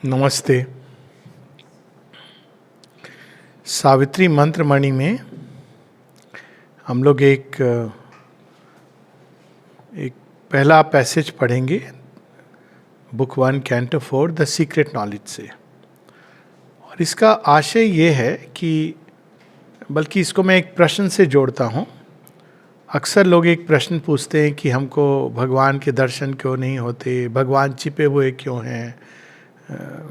नमस्ते। सावित्री मंत्रमणि में हम लोग एक पहला पैसेज पढ़ेंगे, book 1 canto 4 the secret knowledge से। और इसका आशय ये है कि, बल्कि इसको मैं एक प्रश्न से जोड़ता हूँ। अक्सर लोग एक प्रश्न पूछते हैं कि हमको भगवान के दर्शन क्यों नहीं होते, भगवान छिपे हुए क्यों हैं,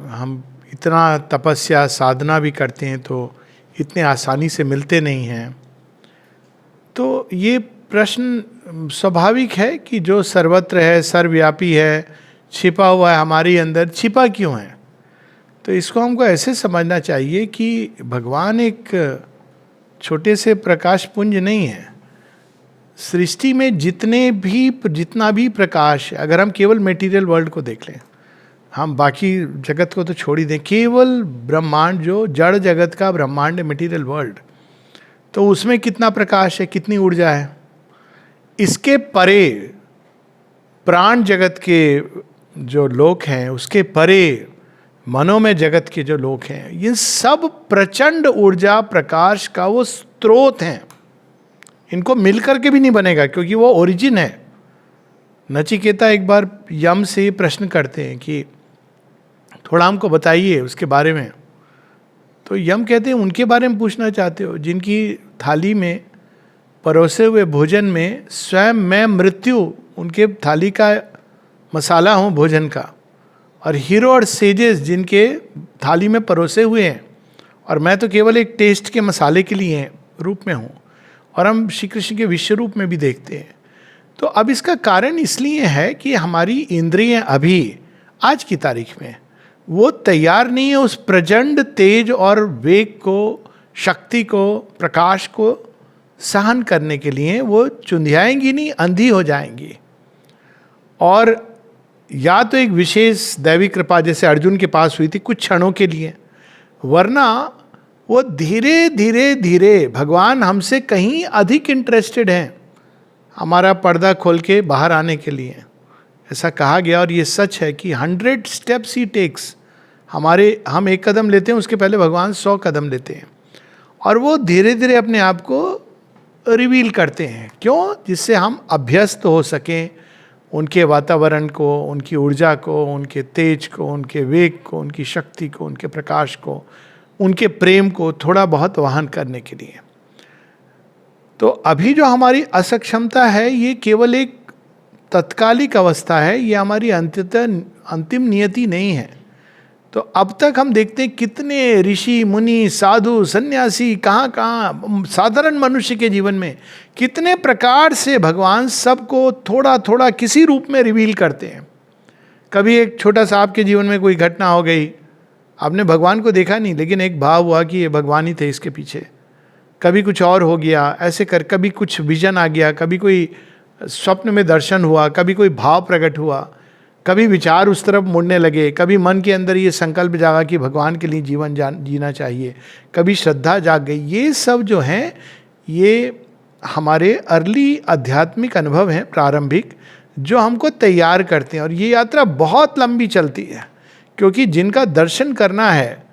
हम इतना तपस्या साधना भी करते हैं तो इतने आसानी से मिलते नहीं हैं। तो ये प्रश्न स्वाभाविक है कि जो सर्वत्र है, सर्वव्यापी है, छिपा हुआ है हमारे अंदर, छिपा क्यों है? तो इसको हमको ऐसे समझना चाहिए कि भगवान एक छोटे से प्रकाश पुंज नहीं है। सृष्टि में जितना भी प्रकाश, अगर हम केवल मेटीरियल वर्ल्ड को देख लें, हम बाकी जगत को तो छोड़ ही दें, केवल ब्रह्मांड, जो जड़ जगत का ब्रह्मांड है, मटेरियल वर्ल्ड, तो उसमें कितना प्रकाश है, कितनी ऊर्जा है। इसके परे प्राण जगत के जो लोक हैं, उसके परे मनोमय जगत के जो लोक हैं, ये सब प्रचंड ऊर्जा प्रकाश का वो स्रोत हैं। इनको मिलकर के भी नहीं बनेगा, क्योंकि वो ओरिजिन है। नचिकेता एक बार यम से प्रश्न करते हैं कि थोड़ा हमको बताइए उसके बारे में। तो यम कहते हैं, उनके बारे में पूछना चाहते हो जिनकी थाली में परोसे हुए भोजन में स्वयं मैं मृत्यु उनके थाली का मसाला हूँ भोजन का, और हीरो और सेजेस जिनके थाली में परोसे हुए हैं, और मैं तो केवल एक टेस्ट के मसाले के लिए रूप में हूँ। और हम श्री कृष्ण के विश्व रूप में भी देखते हैं। तो अब इसका कारण इसलिए है कि हमारी इंद्रियां अभी आज की तारीख में वो तैयार नहीं है उस प्रचंड तेज और वेग को, शक्ति को, प्रकाश को सहन करने के लिए। वो चुंधियाएंगी नहीं, अंधी हो जाएंगी। और या तो एक विशेष दैवी कृपा जैसे अर्जुन के पास हुई थी कुछ क्षणों के लिए, वरना वो धीरे धीरे धीरे भगवान हमसे कहीं अधिक इंटरेस्टेड हैं हमारा पर्दा खोल के बाहर आने के लिए। ऐसा कहा गया, और ये सच है कि 100 स्टेप्स ही टेक्स। हम एक कदम लेते हैं, उसके पहले भगवान 100 कदम लेते हैं। और वो धीरे धीरे अपने आप को रिवील करते हैं। क्यों? जिससे हम अभ्यस्त हो सकें उनके वातावरण को, उनकी ऊर्जा को, उनके तेज को, उनके वेग को, उनकी शक्ति को, उनके प्रकाश को, उनके प्रेम को थोड़ा बहुत वहन करने के लिए। तो अभी जो हमारी असक्षमता है, ये केवल एक तत्कालिक अवस्था है, ये हमारी अंतिम नियति नहीं है। तो अब तक हम देखते हैं कितने ऋषि मुनि, साधु, सन्यासी, कहाँ साधारण मनुष्य के जीवन में कितने प्रकार से भगवान सबको थोड़ा थोड़ा किसी रूप में रिवील करते हैं। कभी एक छोटा सा आपके जीवन में कोई घटना हो गई, आपने भगवान को देखा नहीं, लेकिन एक भाव हुआ कि ये भगवान ही थे इसके पीछे। कभी कुछ और हो गया, ऐसे कभी कुछ विजन आ गया, कभी कोई स्वप्न में दर्शन हुआ, कभी कोई भाव प्रकट हुआ, कभी विचार उस तरफ मुड़ने लगे, कभी मन के अंदर ये संकल्प जागा कि भगवान के लिए जीवन जीना चाहिए, कभी श्रद्धा जाग गई। ये सब जो हैं, ये हमारे अर्ली आध्यात्मिक अनुभव हैं, प्रारंभिक, जो हमको तैयार करते हैं। और ये यात्रा बहुत लंबी चलती है, क्योंकि जिनका दर्शन करना है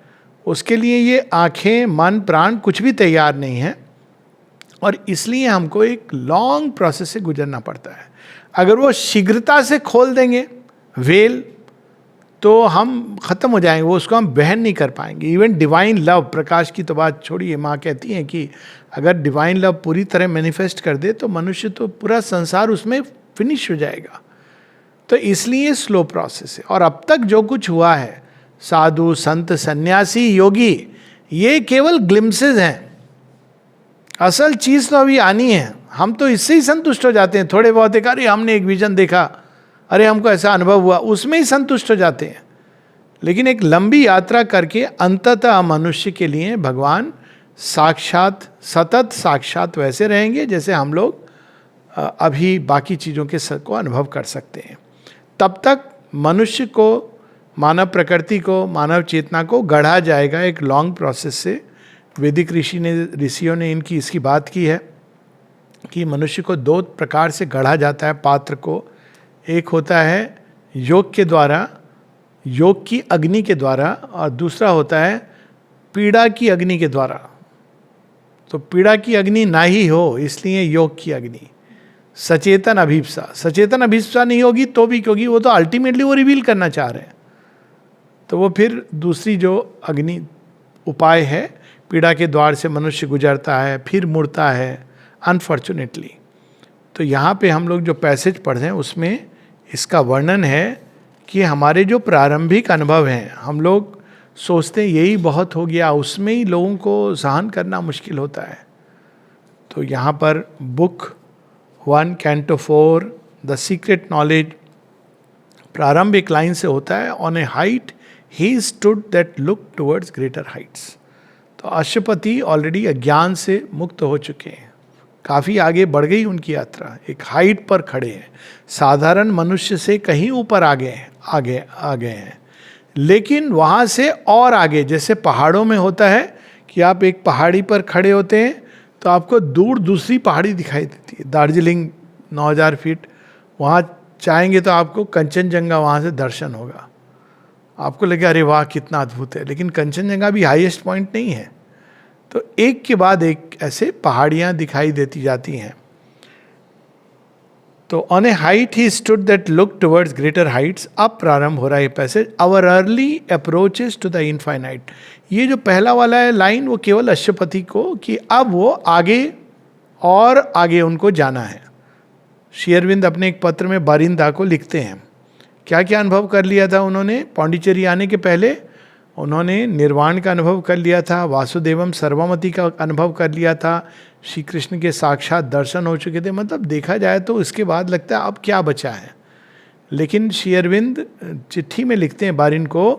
उसके लिए ये आँखें, मन, प्राण कुछ भी तैयार नहीं है। और इसलिए हमको एक लॉन्ग प्रोसेस से गुजरना पड़ता है। अगर वो शीघ्रता से खोल देंगे वेल, तो हम ख़त्म हो जाएंगे, वो उसको हम बहन नहीं कर पाएंगे। इवन डिवाइन लव, प्रकाश की तो बात छोड़िए, माँ कहती हैं कि अगर डिवाइन लव पूरी तरह मैनिफेस्ट कर दे तो मनुष्य तो पूरा संसार उसमें फिनिश हो जाएगा। तो इसलिए स्लो प्रोसेस है। और अब तक जो कुछ हुआ है, साधु, संत, सन्यासी, योगी, ये केवल ग्लिम्सेस हैं। असल चीज़ तो अभी आनी है। हम तो इससे ही संतुष्ट हो जाते हैं, थोड़े बहुत एक, अरे हमने एक विजन देखा, अरे हमको ऐसा अनुभव हुआ, उसमें ही संतुष्ट हो जाते हैं। लेकिन एक लंबी यात्रा करके अंततः मनुष्य के लिए भगवान साक्षात, सतत साक्षात वैसे रहेंगे जैसे हम लोग अभी बाकी चीज़ों के को अनुभव कर सकते हैं। तब तक मनुष्य को, मानव प्रकृति को, मानव चेतना को गढ़ा जाएगा एक लॉन्ग प्रोसेस से। वैदिक ऋषियों ने इसकी बात की है कि मनुष्य को 2 प्रकार से गढ़ा जाता है पात्र को। एक होता है योग के द्वारा, योग की अग्नि के द्वारा, और दूसरा होता है पीड़ा की अग्नि के द्वारा। तो पीड़ा की अग्नि ना ही हो, इसलिए योग की अग्नि। सचेतन अभिप्सा, सचेतन अभिप्सा नहीं होगी तो भी, क्योंकि वो तो अल्टीमेटली वो रिवील करना चाह रहे हैं, तो वो फिर दूसरी जो अग्नि उपाय है, पीड़ा के द्वार से मनुष्य गुजरता है फिर मुड़ता है अनफॉर्चुनेटली। तो यहाँ पे हम लोग जो पैसेज पढ़ रहे हैं उसमें इसका वर्णन है कि हमारे जो प्रारंभिक अनुभव हैं, हम लोग सोचते हैं यही बहुत हो गया, उसमें ही लोगों को सहन करना मुश्किल होता है। तो यहाँ पर book 1 canto 4 the secret knowledge प्रारंभ एक लाइन से होता है, on a height he stood that look towards greater Heights. तो अश्वपति ऑलरेडी अज्ञान से मुक्त हो चुके हैं, काफ़ी आगे बढ़ गई उनकी यात्रा, एक हाइट पर खड़े हैं, साधारण मनुष्य से कहीं ऊपर आ गए हैं। लेकिन वहाँ से और आगे, जैसे पहाड़ों में होता है कि आप एक पहाड़ी पर खड़े होते हैं तो आपको दूर दूसरी पहाड़ी दिखाई देती है। दार्जिलिंग 9000 फीट, वहाँ चाहेंगे तो आपको कंचनजंगा वहाँ से दर्शन होगा, आपको लगेगा अरे वाह कितना अद्भुत है। लेकिन कंचनजंगा भी हाईएस्ट पॉइंट नहीं है, तो एक के बाद एक ऐसे पहाड़ियाँ दिखाई देती जाती हैं। तो on a height he stood that look towards greater heights. अब प्रारंभ हो रहा है passage, our early approaches to the infinite. ये जो पहला वाला है लाइन, वो केवल अश्वपति को, कि अब वो आगे और आगे उनको जाना है। श्री अरविंद अपने एक पत्र में बारिंदा को लिखते हैं क्या क्या अनुभव कर लिया था उन्होंने। पौंडीचेरी आने के पहले उन्होंने निर्वाण का अनुभव कर लिया था, वासुदेवम सर्वमति का अनुभव कर लिया था, श्री कृष्ण के साक्षात दर्शन हो चुके थे। मतलब देखा जाए तो इसके बाद लगता है अब क्या बचा है। लेकिन श्री अरविंद चिट्ठी में लिखते हैं बारिन को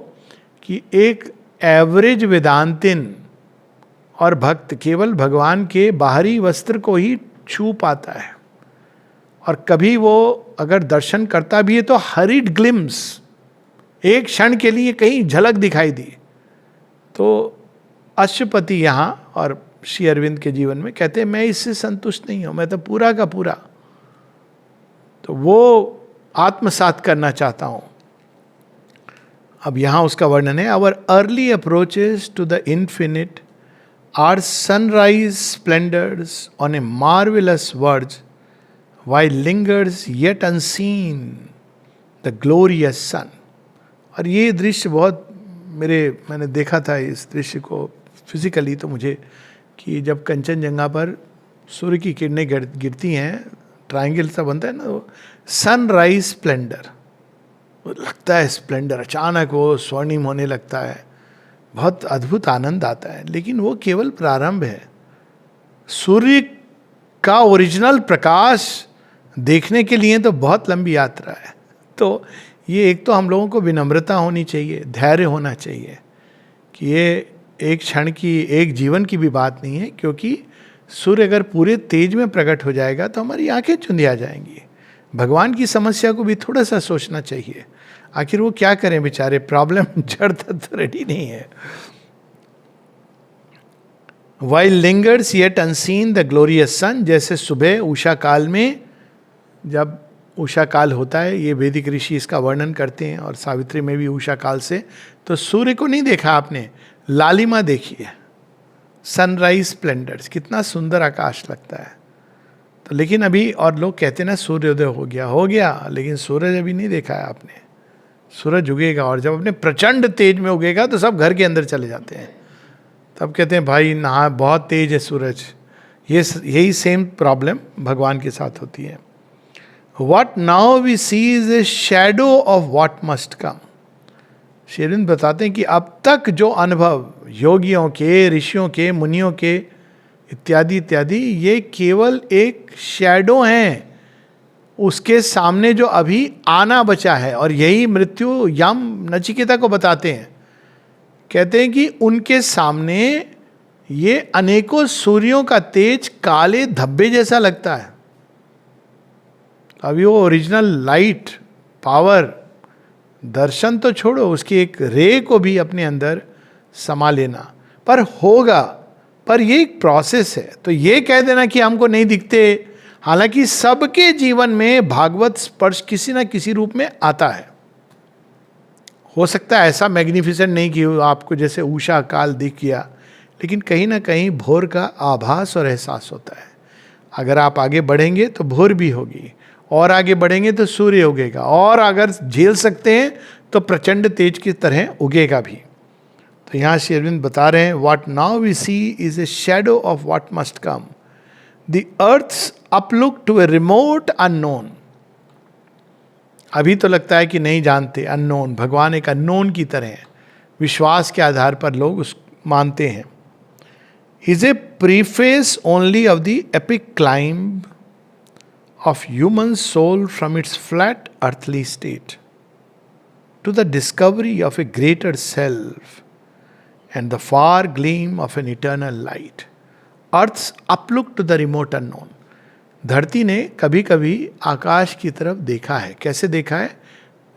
कि एक एवरेज वेदांतिन और भक्त केवल भगवान के बाहरी वस्त्र को ही छू पाता है, और कभी वो अगर दर्शन करता भी है तो हरिड ग्लिम्स, एक क्षण के लिए कहीं झलक दिखाई दी। तो अश्वपति यहाँ और श्री अरविंद के जीवन में कहते हैं मैं इससे संतुष्ट नहीं हूं, मैं तो पूरा का पूरा तो वो आत्मसात करना चाहता हूं। अब यहां उसका वर्णन है, our early approaches to the infinite are sunrise splendours on a marvellous verge while lingers yet unseen the glorious sun। और ये दृश्य बहुत मैंने देखा था इस दृश्य को फिजिकली, तो मुझे कि जब कंचनजंगा पर सूर्य की किरणें गिरती हैं, ट्रायंगल सा बनता है ना, सनराइज स्प्लेंडर, लगता है स्प्लेंडर, अचानक वो स्वर्णिम होने लगता है, बहुत अद्भुत आनंद आता है। लेकिन वो केवल प्रारंभ है। सूर्य का ओरिजिनल प्रकाश देखने के लिए तो बहुत लंबी यात्रा है। तो ये एक तो हम लोगों को विनम्रता होनी चाहिए, धैर्य होना चाहिए कि ये एक क्षण की, एक जीवन की भी बात नहीं है, क्योंकि सूर्य अगर पूरे तेज में प्रकट हो जाएगा तो हमारी आंखें चुंधिया जाएंगी। भगवान की समस्या को भी थोड़ा सा सोचना चाहिए, आखिर वो क्या करें बेचारे, प्रॉब्लम जड़ तक रेडी नहीं है। While lingers yet unseen the glorious sun, जैसे सुबह उषा काल में, जब उषा काल होता है, ये वैदिक ऋषि इसका वर्णन करते हैं, और सावित्री में भी उषा काल से, तो सूर्य को नहीं देखा आपने, लालिमा देखी है, सनराइज स्प्लेंडर्स, कितना सुंदर आकाश लगता है। तो लेकिन अभी, और लोग कहते हैं ना सूर्योदय हो गया, लेकिन सूरज अभी नहीं देखा है आपने। सूरज उगेगा, और जब अपने प्रचंड तेज में उगेगा तो सब घर के अंदर चले जाते हैं, तब कहते हैं भाई नहा, बहुत तेज है सूरज। यही सेम प्रॉब्लम भगवान के साथ होती है। What now we see is a shadow of what must come। Shri Arvind बताते हैं कि अब तक जो अनुभव योगियों के, ऋषियों के, मुनियों के इत्यादि इत्यादि, ये केवल एक शैडो हैं उसके सामने जो अभी आना बचा है। और यही मृत्यु यम नचिकेता को बताते हैं, कहते हैं कि उनके सामने ये अनेकों सूर्यों का तेज काले धब्बे जैसा लगता है। अभी वो ओरिजिनल लाइट पावर, दर्शन तो छोड़ो, उसकी एक रे को भी अपने अंदर समा लेना पर होगा, पर ये एक प्रोसेस है। तो ये कह देना कि हमको नहीं दिखते, हालांकि सबके जीवन में भागवत स्पर्श किसी ना किसी रूप में आता है, हो सकता है ऐसा मैग्निफिसेंट नहीं कि वो आपको जैसे उषा काल दिख गया, लेकिन कहीं ना कहीं भोर का आभास और एहसास होता है। अगर आप आगे बढ़ेंगे तो भोर भी होगी, और आगे बढ़ेंगे तो सूर्य उगेगा, और अगर झेल सकते हैं तो प्रचंड तेज की तरह उगेगा भी। तो यहाँ श्री अरविंद बता रहे हैं, what now we see is a shadow of what must come, the earth's uplook to a remote unknown. अभी तो लगता है कि नहीं जानते, अननोन, भगवान एक अननोन की तरह है, विश्वास के आधार पर लोग उस मानते हैं। Is a preface only of the epic climb of human soul from its flat earthly state to the discovery of a greater self and the far gleam of an eternal light. Earth's uplook to the remote unknown. धरती ने कभी कभी आकाश की तरफ देखा है। कैसे देखा है?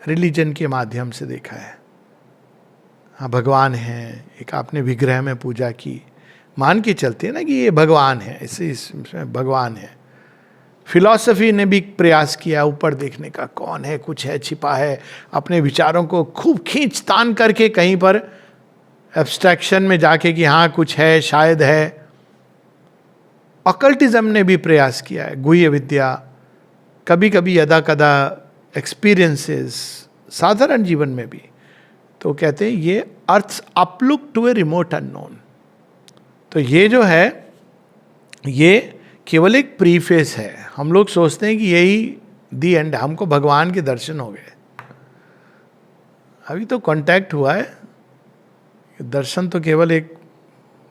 रिलीजन के माध्यम से देखा है। हाँ, भगवान है, एक आपने विग्रह में पूजा की, मान के चलते हैं ना कि ये भगवान है, इसमें भगवान है। फिलॉसफी ने भी प्रयास किया ऊपर देखने का, कौन है, कुछ है, छिपा है, अपने विचारों को खूब खींच तान करके कहीं पर एब्स्ट्रैक्शन में जाके कि हाँ कुछ है, शायद है। ऑकल्टिज्म ने भी प्रयास किया है, गुह्य विद्या, कभी कभी यदा कदा एक्सपीरियंसेस साधारण जीवन में भी। तो कहते हैं ये earth's uplook to a remote unknown. तो ये जो है ये केवल एक प्रीफेस है। हम लोग सोचते हैं कि यही दी एंड, हमको भगवान के दर्शन हो गए। अभी तो कांटेक्ट हुआ है, दर्शन तो केवल एक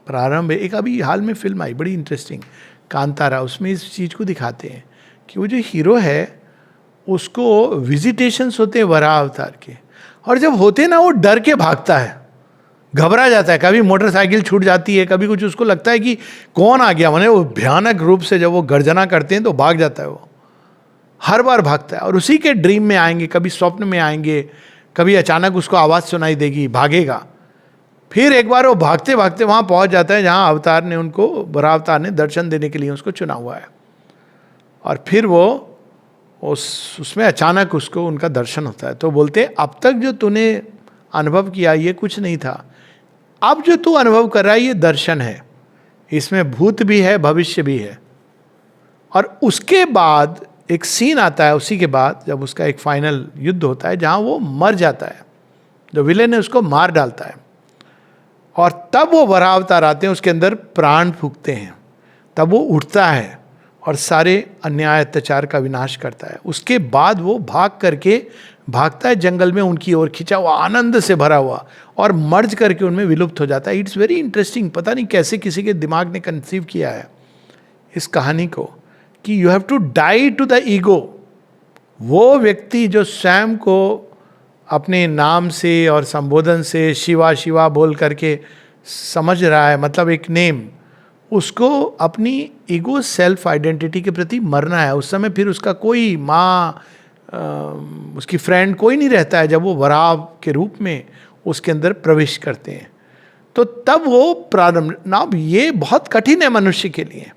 प्रारंभ है। एक अभी हाल में फिल्म आई बड़ी इंटरेस्टिंग, कांतारा, उसमें इस चीज़ को दिखाते हैं कि वो जो हीरो है उसको विजिटेशंस होते हैं वराह अवतार के, और जब होते हैं ना वो डर के भागता है, घबरा जाता है। कभी मोटरसाइकिल छूट जाती है, कभी कुछ, उसको लगता है कि कौन आ गया, माने वो भयानक रूप से जब वो गर्जना करते हैं तो भाग जाता है। वो हर बार भागता है, और उसी के ड्रीम में आएंगे, कभी स्वप्न में आएंगे, कभी अचानक उसको आवाज़ सुनाई देगी, भागेगा। फिर एक बार वो भागते भागते वहाँ पहुँच जाता है जहाँ अवतार ने उनको, वराह अवतार ने दर्शन देने के लिए उसको चुना हुआ है। और फिर वो उसमें अचानक उसको उनका दर्शन होता है। तो बोलते हैं अब तक जो तूने अनुभव किया ये कुछ नहीं था, अब जो तू अनुभव कर रहा है ये दर्शन है, इसमें भूत भी है, भविष्य भी है। और उसके बाद एक सीन आता है, उसी के बाद जब उसका एक फाइनल युद्ध होता है जहाँ वो मर जाता है, जो विलेन है उसको मार डालता है, और तब वो वराह अवतार आते हैं, उसके अंदर प्राण फूंकते हैं, तब वो उठता है और सारे अन्याय अत्याचार का विनाश करता है। उसके बाद वो भागता है जंगल में, उनकी ओर खिंचा हुआ, आनंद से भरा हुआ, और मर्ज करके उनमें विलुप्त हो जाता है। It's very interesting. पता नहीं कैसे किसी के दिमाग ने कंसीव किया है इस कहानी को कि you have to die to the ego. वो व्यक्ति जो स्वयं को अपने नाम से और संबोधन से शिवा शिवा बोल करके समझ रहा है, मतलब एक नेम, उसको अपनी ईगो सेल्फ आइडेंटिटी के प्रति मरना है। उस समय फिर उसका कोई माँ, उसकी फ्रेंड कोई नहीं रहता है जब वो वराह के रूप में उसके अंदर प्रवेश करते हैं। तो तब वो प्रारंभ ना, ये बहुत कठिन है मनुष्य के लिए,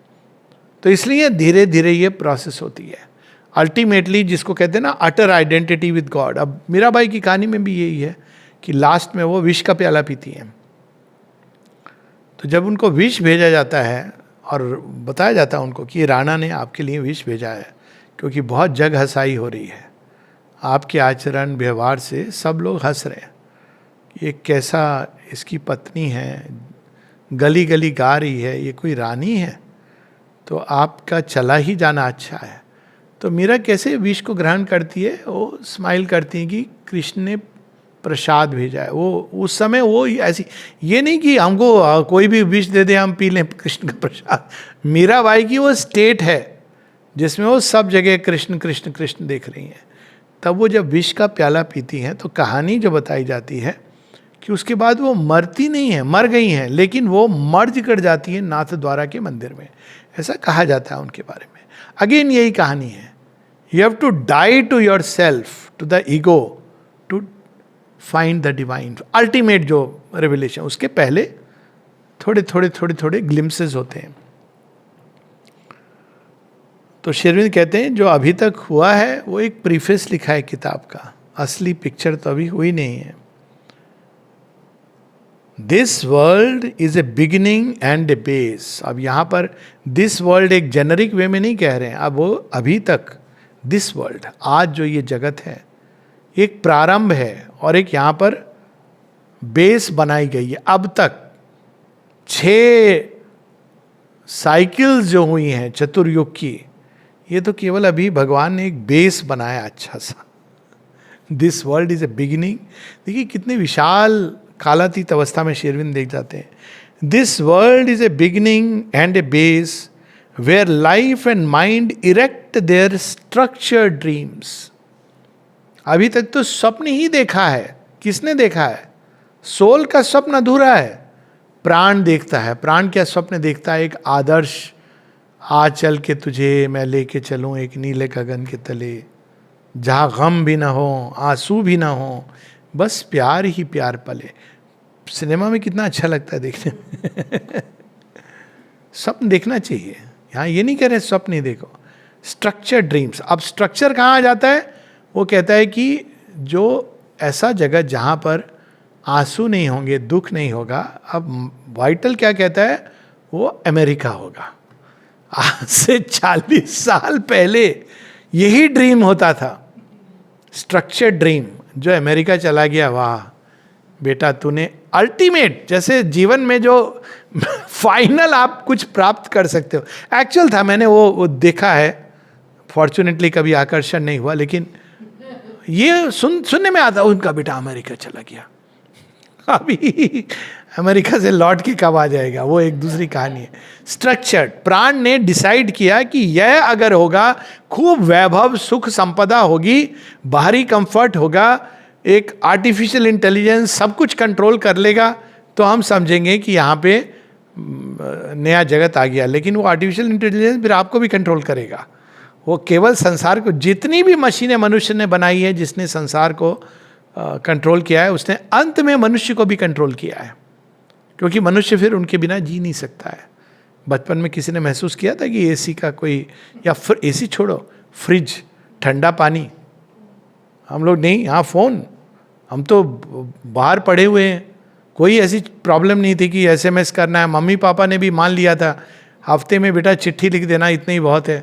तो इसलिए धीरे धीरे ये प्रोसेस होती है। अल्टीमेटली जिसको कहते हैं ना अटर आइडेंटिटी विद गॉड। अब मीराबाई की कहानी में भी यही है कि लास्ट में वो विष का प्याला पीती हैं। तो जब उनको विष भेजा जाता है और बताया जाता है उनको कि राणा ने आपके लिए विष भेजा है क्योंकि बहुत जग हंसाई हो रही है, आपके आचरण व्यवहार से सब लोग हंस रहे हैं, ये कैसा इसकी पत्नी है, गली गली गा रही है, ये कोई रानी है, तो आपका चला ही जाना अच्छा है। तो मीरा कैसे विष को ग्रहण करती है, वो स्माइल करती है कि कृष्ण ने प्रसाद भेजा है। वो उस समय वो ऐसी, ये नहीं कि हमको कोई भी विष दे दे हम पी लें कृष्ण का प्रसाद। मीराबाई की वो स्टेट है जिसमें वो सब जगह कृष्ण कृष्ण कृष्ण देख रही हैं। तब वो जब विष का प्याला पीती हैं तो कहानी जो बताई जाती है कि उसके बाद वो मरती नहीं है, मर गई हैं, लेकिन वो मर्ज कर जाती है नाथ द्वारा के मंदिर में, ऐसा कहा जाता है उनके बारे में। अगेन यही कहानी है, you have to die to your self, to the ego, to find the divine, ultimate जो रेवलेशन। उसके पहले थोड़े थोड़े थोड़े थोड़े ग्लिम्सेस होते हैं। तो शेरविंद कहते हैं जो अभी तक हुआ है वो एक प्रीफेस लिखा है किताब का, असली पिक्चर तो अभी हुई नहीं है। This world is a beginning and a base. अब यहाँ पर दिस वर्ल्ड एक जेनरिक वे में नहीं कह रहे हैं, अब वो अभी तक दिस वर्ल्ड, आज जो ये जगत है, एक प्रारंभ है और एक यहाँ पर बेस बनाई गई है. अब तक 6 साइकिल्स जो हुई हैं चतुर्युग की, ये तो केवल अभी भगवान ने एक बेस बनाया अच्छा सा. This world is a beginning. देखिए कितने विशाल कालातीत अवस्था में शेरविंद देख जाते हैं. This world is a beginning and a base where life and mind erect their structured dreams. अभी तक तो स्वप्न ही देखा है. किसने देखा है? सोल का स्वप्न अधूरा है. प्राण देखता है. प्राण क्या स्वप्न देखता है? एक आदर्श, आ चल के तुझे मैं लेके चलूं एक नीले गगन के तले, जहाँ गम भी ना हो, आंसू भी ना हो, बस प्यार ही प्यार पले. सिनेमा में कितना अच्छा लगता है देखने में. स्वप्न देखना चाहिए. यहाँ ये नहीं कह रहे स्वप्न ही देखो. Structure dreams. अब स्ट्रक्चर कहाँ आ जाता है? वो कहता है कि जो ऐसा जगह जहाँ पर आंसू नहीं होंगे, दुख नहीं होगा. अब वाइटल क्या कहता है? वो अमेरिका होगा. आज से 40 साल पहले यही ड्रीम होता था, स्ट्रक्चर्ड ड्रीम. जो अमेरिका चला गया, वाह बेटा तूने अल्टीमेट, जैसे जीवन में जो फाइनल आप कुछ प्राप्त कर सकते हो. एक्चुअल था, मैंने वो देखा है. फॉर्चुनेटली कभी आकर्षण नहीं हुआ, लेकिन ये सुनने में आता उनका बेटा अमेरिका चला गया. अभी अमेरिका से लौट के कब आ जाएगा, वो एक दूसरी कहानी है. स्ट्रक्चर्ड. प्राण ने डिसाइड किया कि यह अगर होगा, खूब वैभव सुख संपदा होगी, बाहरी कंफर्ट होगा, एक आर्टिफिशियल इंटेलिजेंस सब कुछ कंट्रोल कर लेगा, तो हम समझेंगे कि यहाँ पे नया जगत आ गया. लेकिन वो आर्टिफिशियल इंटेलिजेंस फिर आपको भी कंट्रोल करेगा. वो केवल संसार को, जितनी भी मशीनें मनुष्य ने बनाई है, जिसने संसार को कंट्रोल किया है, उसने अंत में मनुष्य को भी कंट्रोल किया है. क्योंकि मनुष्य फिर उनके बिना जी नहीं सकता है. बचपन में किसी ने महसूस किया था कि एसी का कोई, या फिर एसी छोड़ो, फ्रिज, ठंडा पानी, हम लोग नहीं, यहाँ फ़ोन, हम तो बाहर पड़े हुए हैं. कोई ऐसी प्रॉब्लम नहीं थी कि एसएमएस करना है. मम्मी पापा ने भी मान लिया था, हफ्ते में बेटा चिट्ठी लिख देना, इतना ही बहुत है.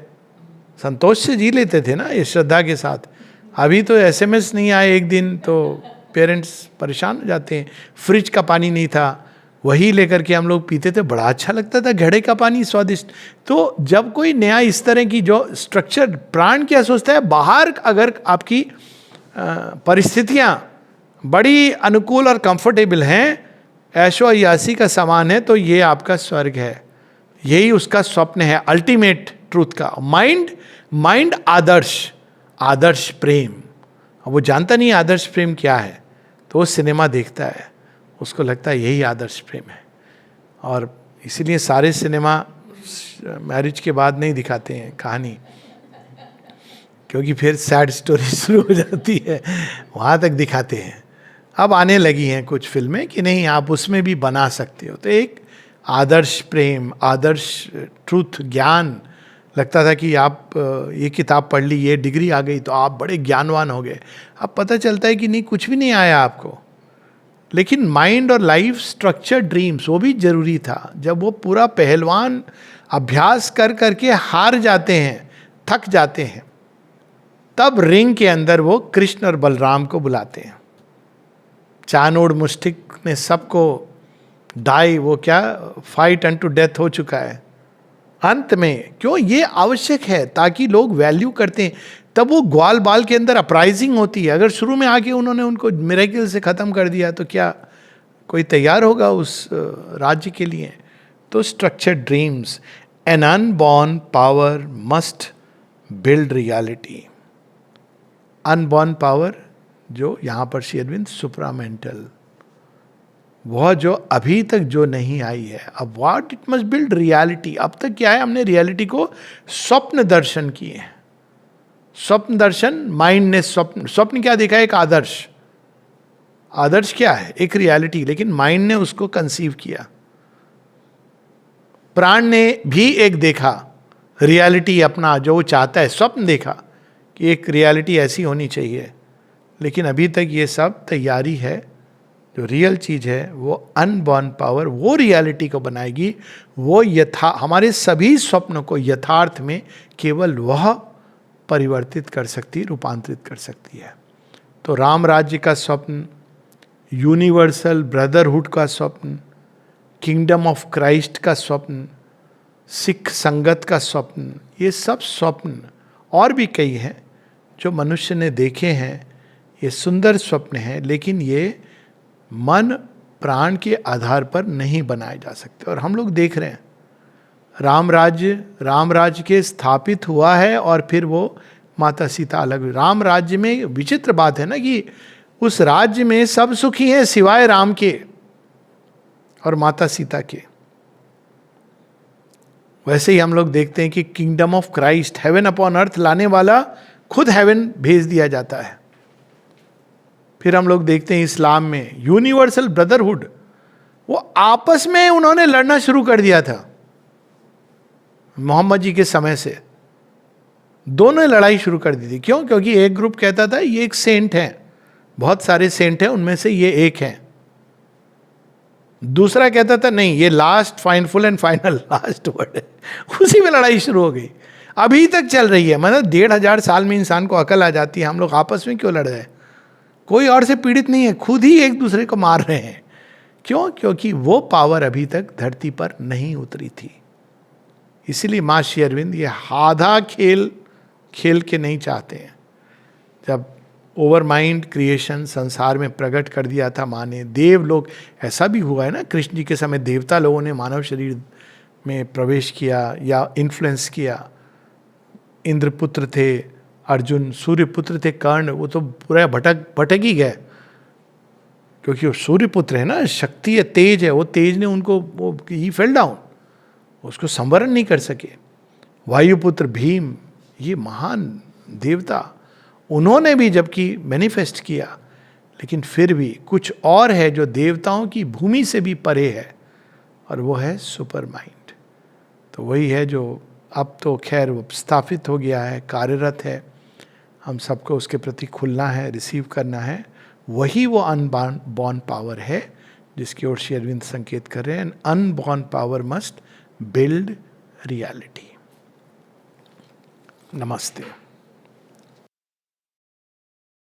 संतोष से जी लेते थे ना ये श्रद्धा के साथ. अभी तो एसएमएस नहीं आए एक दिन तो पेरेंट्स परेशान हो जाते हैं. फ्रिज का पानी नहीं था, वही लेकर के हम लोग पीते थे, बड़ा अच्छा लगता था, घड़े का पानी स्वादिष्ट. तो जब कोई नया इस तरह की जो स्ट्रक्चर, प्राण क्या सोचता है, बाहर अगर आपकी परिस्थितियाँ बड़ी अनुकूल और कंफर्टेबल हैं, ऐशो अयासी का सामान है, तो ये आपका स्वर्ग है. यही उसका स्वप्न है, अल्टीमेट ट्रूथ का. माइंड आदर्श प्रेम. अब वो जानता नहीं आदर्श प्रेम क्या है, तो वो सिनेमा देखता है, उसको लगता है यही आदर्श प्रेम है. और इसीलिए सारे सिनेमा मैरिज के बाद नहीं दिखाते हैं कहानी, क्योंकि फिर सैड स्टोरी शुरू हो जाती है. वहाँ तक दिखाते हैं. अब आने लगी हैं कुछ फिल्में कि नहीं, आप उसमें भी बना सकते हो. तो एक आदर्श प्रेम, आदर्श ट्रूथ, ज्ञान. लगता था कि आप ये किताब पढ़ ली, ये डिग्री आ गई तो आप बड़े ज्ञानवान हो गए. अब पता चलता है कि नहीं, कुछ भी नहीं आया आपको. लेकिन माइंड और लाइफ स्ट्रक्चर ड्रीम्स, वो भी जरूरी था. जब वो पूरा पहलवान अभ्यास कर करके हार जाते हैं, थक जाते हैं, तब रिंग के अंदर वो कृष्ण और बलराम को बुलाते हैं. चानोड़ मुष्टिक ने सबको डाई, वो क्या फाइट अनटू डेथ हो चुका है अंत में. क्यों? ये आवश्यक है ताकि लोग वैल्यू करते हैं. तब वो ग्वाल बाल के अंदर अपराइजिंग होती है. अगर शुरू में आके उन्होंने उनको मिरेकल से ख़त्म कर दिया तो क्या कोई तैयार होगा उस राज्य के लिए? तो structured dreams. An unborn power must build reality. Unborn power, जो यहाँ पर श्री अरविंद सुप्रामेंटल, वह जो अभी तक जो नहीं आई है, अब what it must build reality. अब तक क्या है, हमने रियलिटी को स्वप्न दर्शन किए हैं. स्वप्न दर्शन, माइंड ने स्वप्न क्या देखा? एक आदर्श क्या है? एक रियलिटी. लेकिन माइंड ने उसको कंसीव किया. प्राण ने भी एक देखा रियलिटी, अपना जो वो चाहता है, स्वप्न देखा कि एक रियलिटी ऐसी होनी चाहिए. लेकिन अभी तक ये सब तैयारी है जो रियल चीज है वो अनबॉर्न पावर वो रियलिटी को बनाएगी, वो हमारे सभी स्वप्नों को यथार्थ में केवल वह परिवर्तित कर सकती, रूपांतरित कर सकती है। तो राम राज्य का स्वप्न, यूनिवर्सल ब्रदरहुड का स्वप्न, किंगडम ऑफ क्राइस्ट का स्वप्न, सिख संगत का स्वप्न, ये सब स्वप्न और भी कई हैं जो मनुष्य ने देखे हैं। ये सुंदर स्वप्न हैं, लेकिन ये मन प्राण के आधार पर नहीं बनाए जा सकते। और हम लोग देख रहे हैं राम राज्य के स्थापित हुआ है और फिर वो माता सीता अलग। राम राज्य में विचित्र बात है ना कि उस राज्य में सब सुखी हैं सिवाय राम के और माता सीता के। वैसे ही हम लोग देखते हैं कि kingdom of Christ, heaven upon earth लाने वाला खुद हेवन भेज दिया जाता है। फिर हम लोग देखते हैं इस्लाम में यूनिवर्सल ब्रदरहुड, वो आपस में उन्होंने लड़ना शुरू कर दिया था मोहम्मद जी के समय से। दोनों ने लड़ाई शुरू कर दी थी। क्यों? क्योंकि एक ग्रुप कहता था ये एक सेंट है, बहुत सारे सेंट हैं, उनमें से ये एक है। दूसरा कहता था नहीं, ये last full and final last word है। उसी में लड़ाई शुरू हो गई, अभी तक चल रही है। मतलब 1500 साल में इंसान को अकल आ जाती है, हम लोग आपस में क्यों लड़ रहे हैं? कोई और से पीड़ित नहीं है, खुद ही एक दूसरे को मार रहे हैं। क्यों? क्योंकि वो पावर अभी तक धरती पर नहीं उतरी थी। इसीलिए मां श्री अरविंद ये आधा खेल के नहीं चाहते हैं। जब ओवर माइंड क्रिएशन संसार में प्रकट कर दिया था माँ ने, देव लोग, ऐसा भी हुआ है ना, कृष्ण जी के समय देवता लोगों ने मानव शरीर में प्रवेश किया या इन्फ्लुएंस किया। इंद्रपुत्र थे अर्जुन, सूर्यपुत्र थे कर्ण, वो तो पूरा भटक ही गए, क्योंकि वो सूर्यपुत्र है ना, शक्ति है, तेज है, वो तेज ने उनको, वो ही फेल डाउन, उसको संवरण नहीं कर सके। वायुपुत्र भीम, ये महान देवता, उन्होंने भी जबकि मैनिफेस्ट किया, लेकिन फिर भी कुछ और है जो देवताओं की भूमि से भी परे है, और वो है सुपर माइंड। तो वही है जो अब तो खैर वो स्थापित हो गया है, कार्यरत है। हम सबको उसके प्रति खुलना है, रिसीव करना है। वही वो अनबॉर्न पावर है जिसकी ओर श्री अरविंद संकेत कर रहे हैं। Unborn power must build reality. नमस्ते।